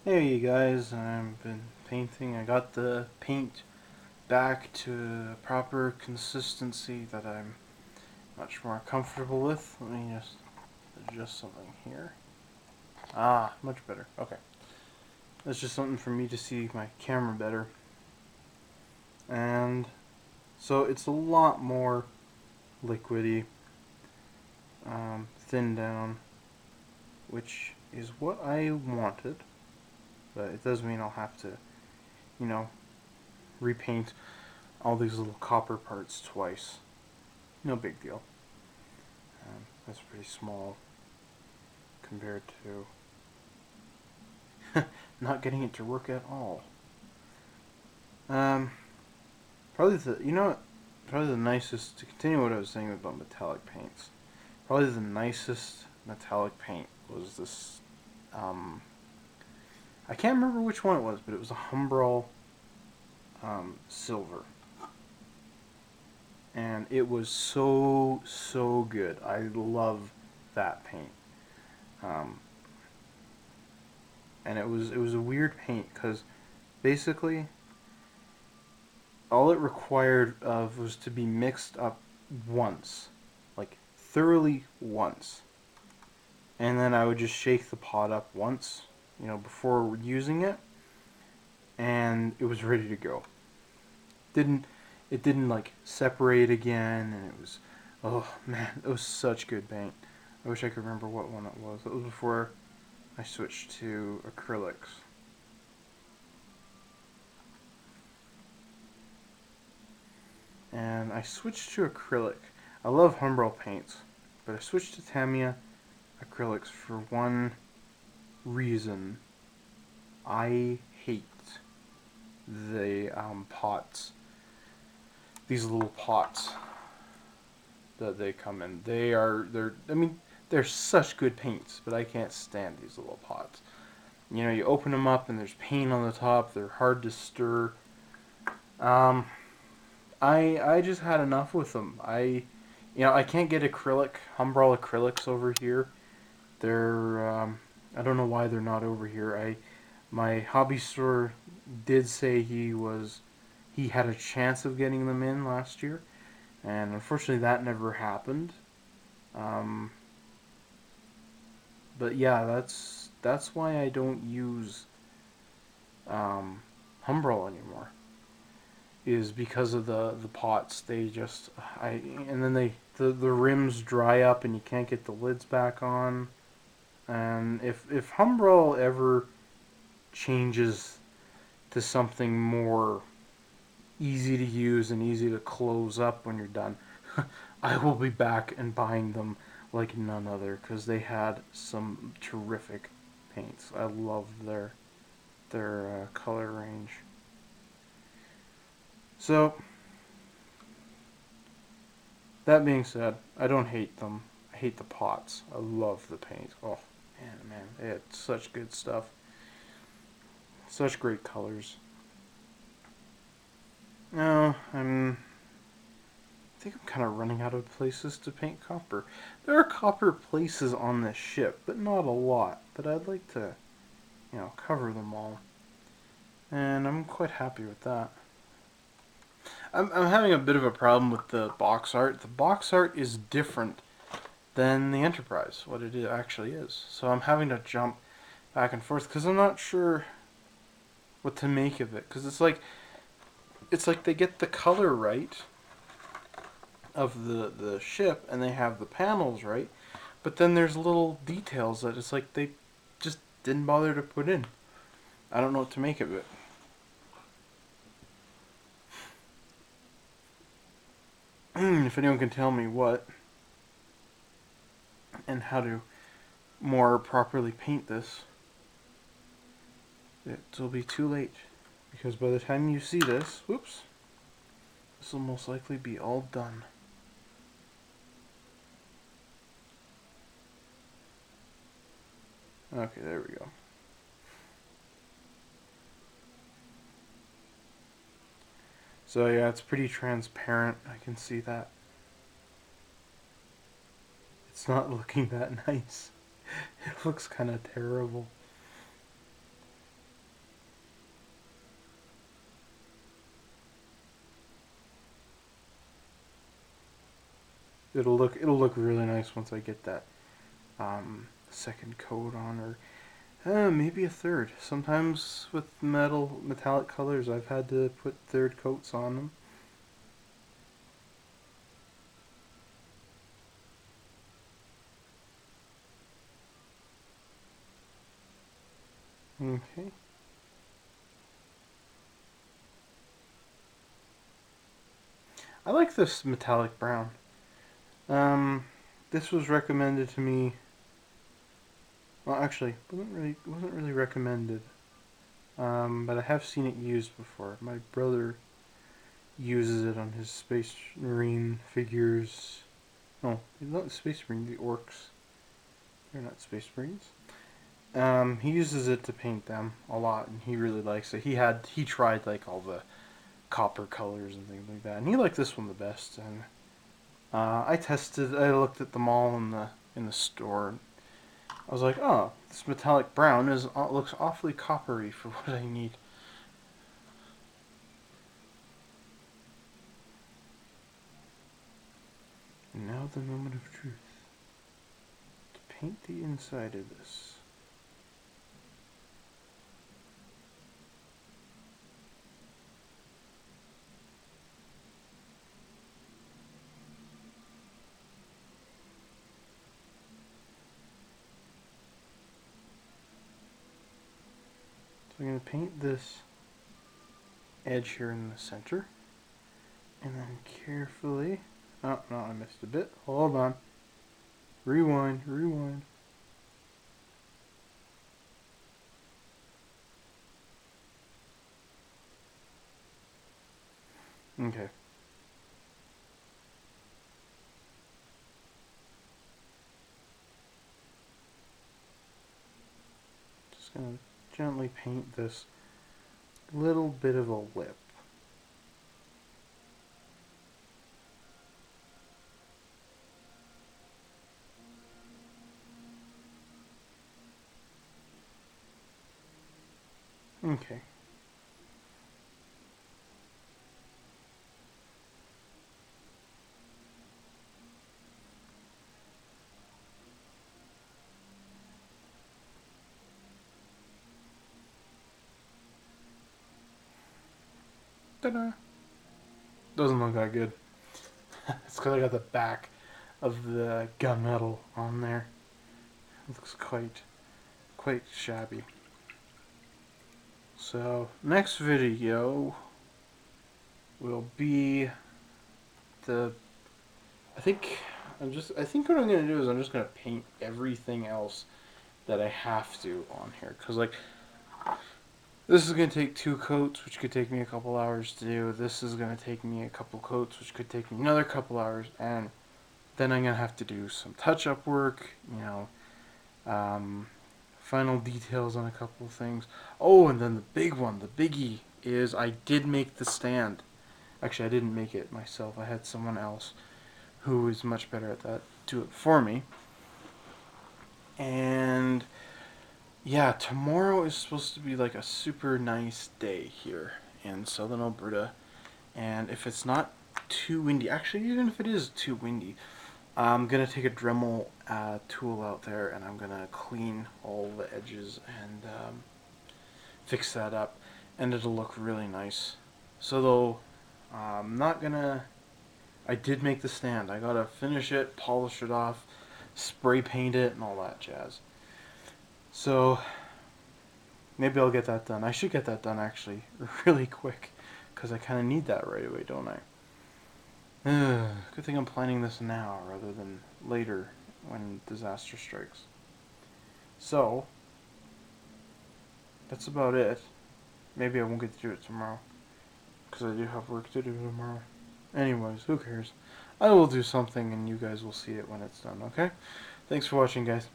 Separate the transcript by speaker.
Speaker 1: Hey you guys, I've been painting. I got the paint back to a proper consistency that I'm much more comfortable with. Let me just adjust something here. Ah, much better. Okay. That's just something for me to see my camera better. And so it's a lot more liquidy, thinned down, which is what I wanted. But it does mean I'll have to, you know, repaint all these little copper parts twice. No big deal. That's pretty small compared to not getting it to work at all. Um, probably probably the nicest, to continue what I was saying about metallic paints, probably the nicest metallic paint was this, I can't remember which one it was, but it was a Humbrol silver. And it was so good. I love that paint. Um, and it was a weird paint because basically all it required of was to be mixed up once, like thoroughly once, and then I would just shake the pot up once, before using it, and it was ready to go. Didn't it didn't like separate again, and it was, oh man, it was such good paint. I wish I could remember what one it was. It was before I switched to acrylics. And I switched to acrylic. I love Humbrol paints, but I switched to Tamiya acrylics for one reason. I hate the pots. These little pots that they come in. They're such good paints, but I can't stand these little pots. You open them up and there's paint on the top. They're hard to stir. Um, I just had enough with them. I can't get Humbrol acrylics over here. They're I don't know why they're not over here. My hobby store did say he had a chance of getting them in last year, and unfortunately that never happened. Um, but yeah, that's why I don't use Humbrol anymore. Is because of the pots. They just I and then the rims dry up and you can't get the lids back on. And if Humbrol ever changes to something more easy to use and easy to close up when you're done, I will be back and buying them like none other because they had some terrific paints. I love their color range. So that being said, I don't hate them. I hate the pots. I love the paint. Oh man, they had such good stuff. Such great colors. No, I think I'm kind of running out of places to paint copper. There are copper places on this ship, but not a lot. But I'd like to, cover them all. And I'm quite happy with that. I'm having a bit of a problem with the box art. The box art is different than the Enterprise, what it actually is. So I'm having to jump back and forth because I'm not sure what to make of it. Because it's like they get the color right of the ship and they have the panels right, but then there's little details that it's like they just didn't bother to put in. I don't know what to make of it. If anyone can tell me what and how to more properly paint this, it will be too late. Because by the time you see this, whoops, this will most likely be all done. Okay, there we go. So yeah, it's pretty transparent. I can see that. It's not looking that nice. It looks kind of terrible. it'll look really nice once I get that second coat on, or maybe a third. Sometimes with metallic colors, I've had to put third coats on them. Okay. I like this metallic brown. Um, this was recommended to me. Well, actually, wasn't really recommended. But I have seen it used before. My brother uses it on his Space Marine figures. No, not Space Marine. The orcs. They're not Space Marines. He uses it to paint them a lot, and he really likes it. He tried like all the copper colors and things like that, and he liked this one the best. And I looked at them all in the store. I was like, oh, this metallic brown looks awfully coppery for what I need. And now the moment of truth. To paint the inside of this. So I'm going to paint this edge here in the center. And then carefully... Oh, no, I missed a bit. Hold on. Rewind. Okay. Just going to gently paint this little bit of a lip. Okay. Ta-da! Doesn't look that good. It's because I got the back of the gunmetal on there. It looks quite shabby. So next video will be the. I think what I'm gonna do is I'm just gonna paint everything else that I have to on here, because like this is gonna take 2 coats, which could take me a couple hours to do. This is gonna take me a couple coats, which could take me another couple hours, and then I'm gonna have to do some touch-up work, final details on a couple of things. Oh, and then the big one, the biggie, is I did make the stand. Actually, I didn't make it myself. I had someone else who is much better at that do it for me. And yeah, tomorrow is supposed to be like a super nice day here in southern Alberta. And if it's not too windy, actually even if it is too windy, I'm going to take a Dremel tool out there and I'm going to clean all the edges and fix that up. And it'll look really nice. So though, I'm not going to... I did make the stand. I got to finish it, polish it off, spray paint it, and all that jazz. So maybe I'll get that done. I should get that done actually really quick, because I kind of need that right away, don't I? Good thing I'm planning this now rather than later when disaster strikes. So that's about it. Maybe I won't get to do it tomorrow, because I do have work to do tomorrow. Anyways, who cares? I will do something and you guys will see it when it's done, okay? Thanks for watching, guys.